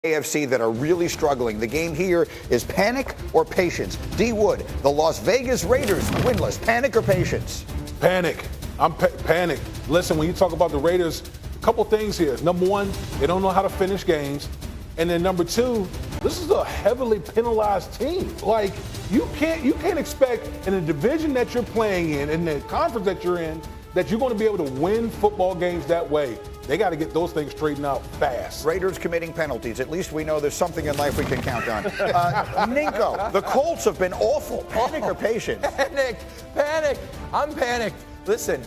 AFC that are really struggling. The game here is panic or patience. D. Wood, the Las Vegas Raiders, winless. Panic or patience? Panic. I'm panic. Listen, when you talk about the Raiders, a couple things here. Number one, they don't know how to finish games. And then number two, this is a heavily penalized team. Like, you can't expect in the division that you're playing in the conference that you're in, that you're going to be able to win football games that way. They got to get those things straightened out fast. Raiders committing penalties. At least we know there's something in life we can count on. Ninko, the Colts have been awful. Panic or patience? Panic. I'm panicked. Listen,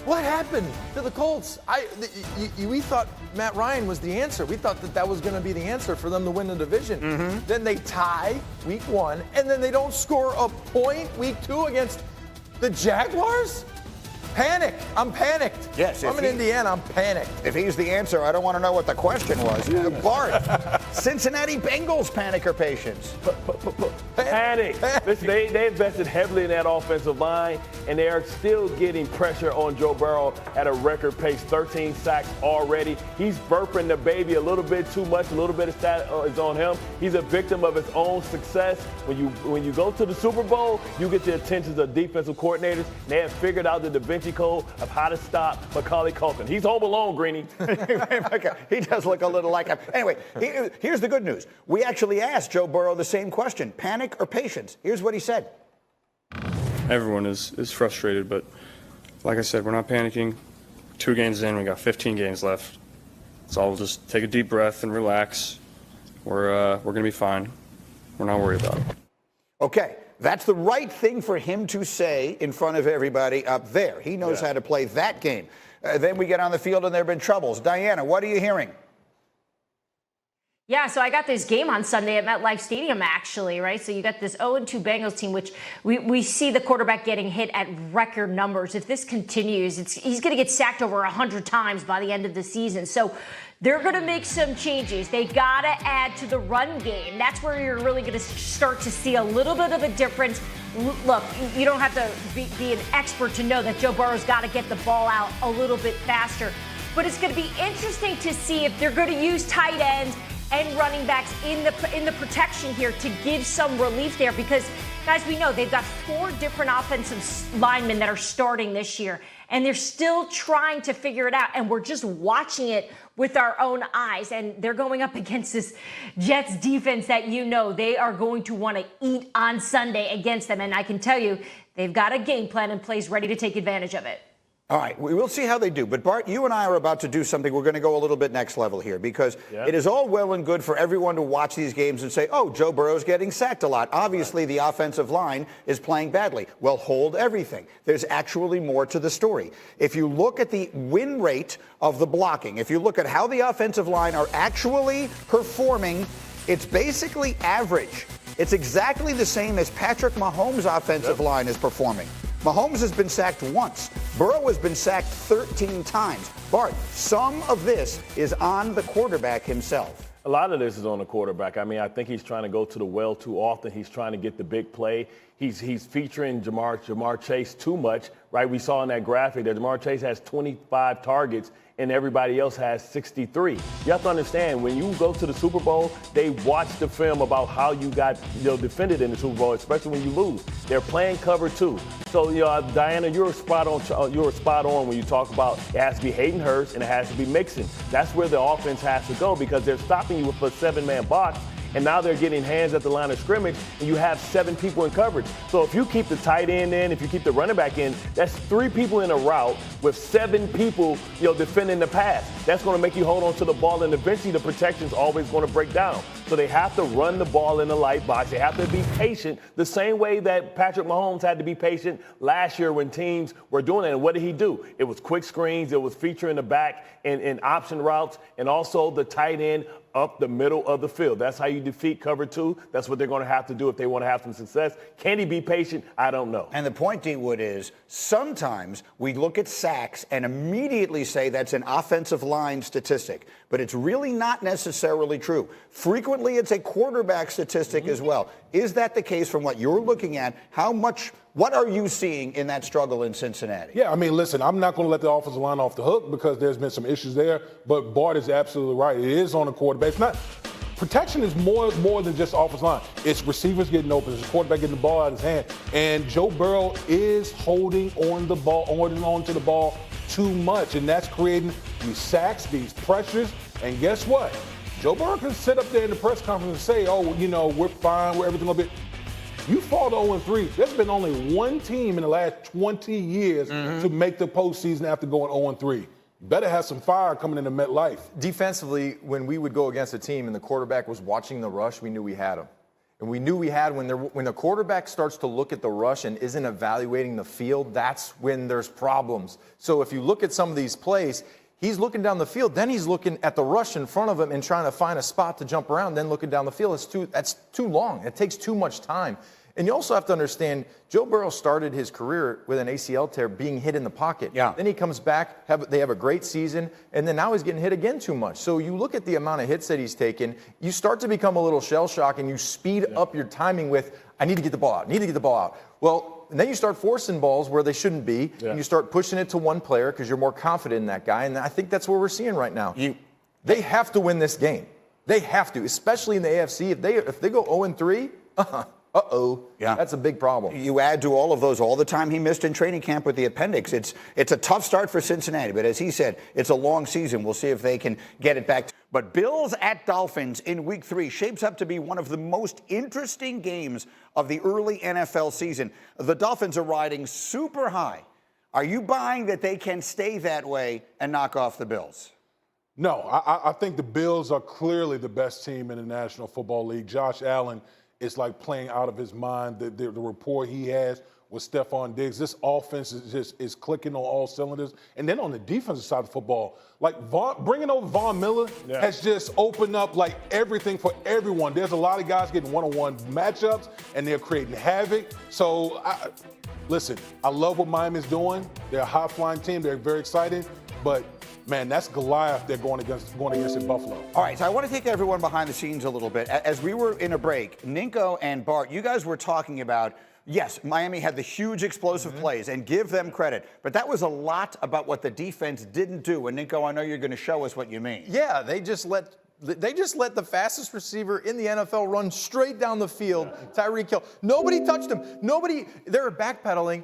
what happened to the Colts? We thought Matt Ryan was the answer. We thought that was going to be the answer for them to win the division. Mm-hmm. Then they tie week 1, and then they don't score a point week 2 against the Jaguars? Panic. I'm panicked. Yes. I'm in Indiana. I'm panicked. If he's the answer, I don't want to know what the question was. Bart, Cincinnati Bengals, panic or patience? Panic. Listen, they invested heavily in that offensive line, and they are still getting pressure on Joe Burrow at a record pace. 13 sacks already. He's burping the baby a little bit too much. A little bit of stat is on him. He's a victim of his own success. When you go to the Super Bowl, you get the attentions of defensive coordinators. And they have figured out the Da Vinci Code of how to stop Macaulay Culkin. He's home alone, Greeny. He does look a little like him. Anyway, here's the good news. We actually asked Joe Burrow the same question, panic or patience. Here's what he said. Everyone is frustrated, but like I said, we're not panicking. 2 games in, we got 15 games left. So I'll just take a deep breath and relax. We're going to be fine. We're not worried about it. Okay. That's the right thing for him to say in front of everybody up there. He knows how to play that game. Then we get on the field and there have been troubles. Diana, what are you hearing? Yeah, so I got this game on Sunday at MetLife Stadium, actually, right? So you got this 0-2 Bengals team, which we see the quarterback getting hit at record numbers. If this continues, he's going to get sacked over 100 times by the end of the season. So they're going to make some changes. They got to add to the run game. That's where you're really going to start to see a little bit of a difference. Look, you don't have to be an expert to know that Joe Burrow's got to get the ball out a little bit faster. But it's going to be interesting to see if they're going to use tight ends and running backs in the protection here to give some relief there, because guys, we know they've got 4 different offensive linemen that are starting this year, and they're still trying to figure it out, and we're just watching it with our own eyes, and they're going up against this Jets defense that they are going to want to eat on Sunday against them, and I can tell you they've got a game plan in place ready to take advantage of it. All right, we will see how they do. But, Bart, you and I are about to do something. We're going to go a little bit next level here, because it is all well and good for everyone to watch these games and say, oh, Joe Burrow's getting sacked a lot. Obviously, the offensive line is playing badly. Well, hold everything. There's actually more to the story. If you look at the win rate of the blocking, if you look at how the offensive line are actually performing, it's basically average. It's exactly the same as Patrick Mahomes' offensive line is performing. Mahomes has been sacked once. Burrow has been sacked 13 times. Bart, some of this is on the quarterback himself. A lot of this is on the quarterback. I mean, I think he's trying to go to the well too often. He's trying to get the big play. He's featuring Jamar Chase too much, right? We saw in that graphic that Jamar Chase has 25 targets and everybody else has 63. You have to understand, when you go to the Super Bowl, they watch the film about how you got defended in the Super Bowl, especially when you lose. They're playing cover 2. So, Diana, you're spot on when you talk about it has to be Hayden Hurst and it has to be Mixon. That's where the offense has to go, because they're stopping you with a 7-man box. And now they're getting hands at the line of scrimmage, and you have 7 people in coverage. So if you keep the tight end in, if you keep the running back in, that's 3 people in a route with 7 people, defending the pass. That's going to make you hold on to the ball, and eventually the protection's always going to break down. So they have to run the ball in the light box. They have to be patient, the same way that Patrick Mahomes had to be patient last year when teams were doing it. And what did he do? It was quick screens. It was featuring the back in option routes, and also the tight end up the middle of the field. That's how you defeat cover 2. That's what they're going to have to do if they want to have some success. Can he be patient? I don't know. And the point, D. Wood, is sometimes we look at sacks and immediately say that's an offensive line statistic, but it's really not necessarily true. Frequently, it's a quarterback statistic as well. Is that the case from what you're looking at? What are you seeing in that struggle in Cincinnati? Yeah, I mean, listen, I'm not going to let the offensive line off the hook because there's been some issues there, but Bart is absolutely right. It is on the quarterback. protection is more than just offensive line. It's receivers getting open. It's the quarterback getting the ball out of his hand. And Joe Burrow is holding on to the ball too much, and that's creating these sacks, these pressures. And guess what? Joe Burrow can sit up there in the press conference and say, oh, you know, we're fine, everything will be. You fall to 0-3. There's been only one team in the last 20 years to make the postseason after going 0-3. You better have some fire coming into MetLife. Defensively, when we would go against a team and the quarterback was watching the rush, we knew we had him. And we knew we had when the quarterback starts to look at the rush and isn't evaluating the field, that's when there's problems. So if you look at some of these plays, he's looking down the field, then he's looking at the rush in front of him and trying to find a spot to jump around, then looking down the field. That's too long. It takes too much time. And you also have to understand, Joe Burrow started his career with an ACL tear being hit in the pocket. Yeah. Then he comes back, they have a great season, and then now he's getting hit again too much. So you look at the amount of hits that he's taken, you start to become a little shell-shocked, and you speed up your timing with, I need to get the ball out, Well, and then you start forcing balls where they shouldn't be, and you start pushing it to one player because you're more confident in that guy, and I think that's what we're seeing right now. They have to win this game. They have to, especially in the AFC. If they go 0-3, yeah, that's a big problem. You add to all of those all the time he missed in training camp with the appendix. It's a tough start for Cincinnati, but as he said, it's a long season. We'll see if they can get it back. But Bills at Dolphins in Week 3 shapes up to be one of the most interesting games of the early NFL season. The Dolphins are riding super high. Are you buying that they can stay that way and knock off the Bills? No, I think the Bills are clearly the best team in the National Football League. Josh Allen is like playing out of his mind. The rapport he has with Stephon Diggs, this offense is clicking on all cylinders. And then on the defensive side of football, like bringing over Von Miller has just opened up like everything for everyone. There's a lot of guys getting one-on-one matchups, and they're creating havoc. So, listen, I love what Miami's doing. They're a high-flying team. They're very exciting. But man, that's Goliath they're going against in Buffalo. All right, so I want to take everyone behind the scenes a little bit. As we were in a break, Ninko and Bart, you guys were talking about, yes, Miami had the huge explosive plays, and give them credit. But that was a lot about what the defense didn't do. And Ninko, I know you're going to show us what you mean. Yeah, they just let the fastest receiver in the NFL run straight down the field, Tyreek Hill. Nobody touched him. They were backpedaling.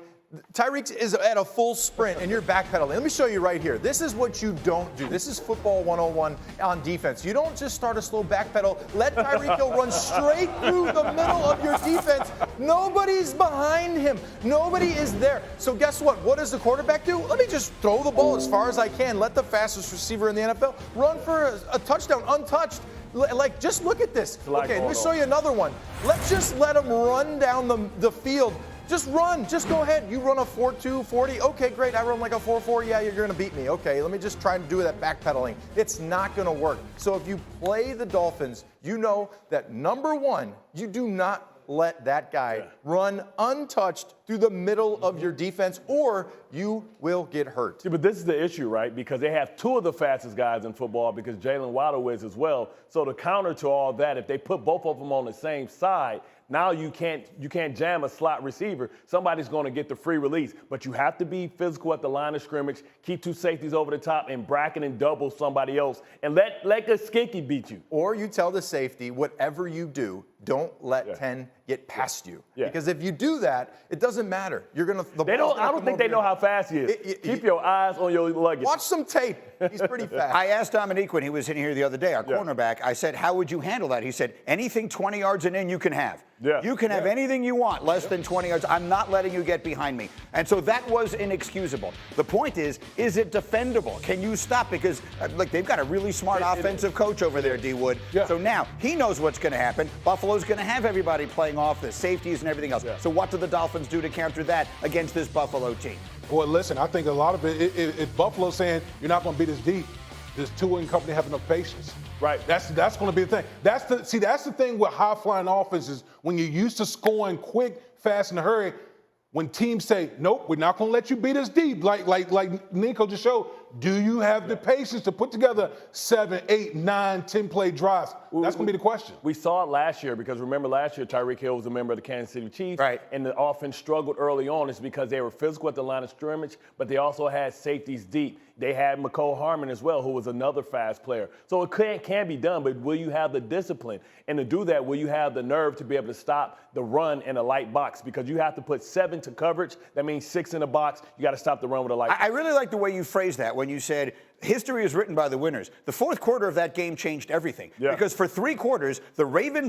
Tyreek is at a full sprint, and you're backpedaling. Let me show you right here. This is what you don't do. This is football 101 on defense. You don't just start a slow backpedal. Let Tyreek Hill run straight through the middle of your defense. Nobody's behind him. Nobody is there. So guess what? What does the quarterback do? Let me just throw the ball as far as I can. Let the fastest receiver in the NFL run for a touchdown untouched. Like, just look at this. Okay, let me show you another one. Let's just let him run down the field. Just run. Just go ahead. You run a 4.2, 40. Okay, great. I run like a 4.4. Yeah, you're going to beat me. Okay, let me just try to do that backpedaling. It's not going to work. So if you play the Dolphins, you know that, number one, you do not let that guy run untouched through the middle of your defense, or you will get hurt. See, but this is the issue, right? Because they have two of the fastest guys in football, because Jalen Waddle is as well. So the counter to all that, if they put both of them on the same side, now you can't jam a slot receiver. Somebody's going to get the free release. But you have to be physical at the line of scrimmage, keep two safeties over the top, and bracket and double somebody else, and let the skinky beat you. Or you tell the safety, whatever you do, don't let 10 get past you. Because if you do that, it doesn't matter. You're going to. I don't think they know how fast he is. Keep your eyes on your luggage. Watch some tape. He's pretty fast. I asked Dominique when he was in here the other day, our cornerback, I said, how would you handle that? He said, anything 20 yards and in you can have. You can have anything you want less than 20 yards. I'm not letting you get behind me. And so that was inexcusable. The point is it defendable? Can you stop? Because, look, they've got a really smart offensive coach over there, D. Wood. So now he knows what's going to happen. Buffalo's going to have everybody playing off the safeties and everything else. So what do the Dolphins do to counter that against this Buffalo team? Well, listen, I think a lot of it Buffalo's saying you're not going to beat us deep. Does Tua and company have enough patience? Right. That's going to be the thing. That's the thing with high-flying offenses. When you're used to scoring quick, fast, in a hurry, when teams say, nope, we're not going to let you beat us deep, like Nico just showed, do you have the patience to put together 7, 8, 9, 10-play drives? That's going to be the question. We saw it last year because remember last year Tyreek Hill was a member of the Kansas City Chiefs. Right. And the offense struggled early on. It's because they were physical at the line of scrimmage, but they also had safeties deep. They had McCole Harmon as well, who was another fast player. So it can be done, but will you have the discipline? And to do that, will you have the nerve to be able to stop the run in a light box? Because you have to put 7 to coverage. That means 6 in the box. You got to stop the run with a light box. I really like the way you phrased that when you said history is written by the winners. The fourth quarter of that game changed everything. Yeah. Because for 3 quarters, the Ravens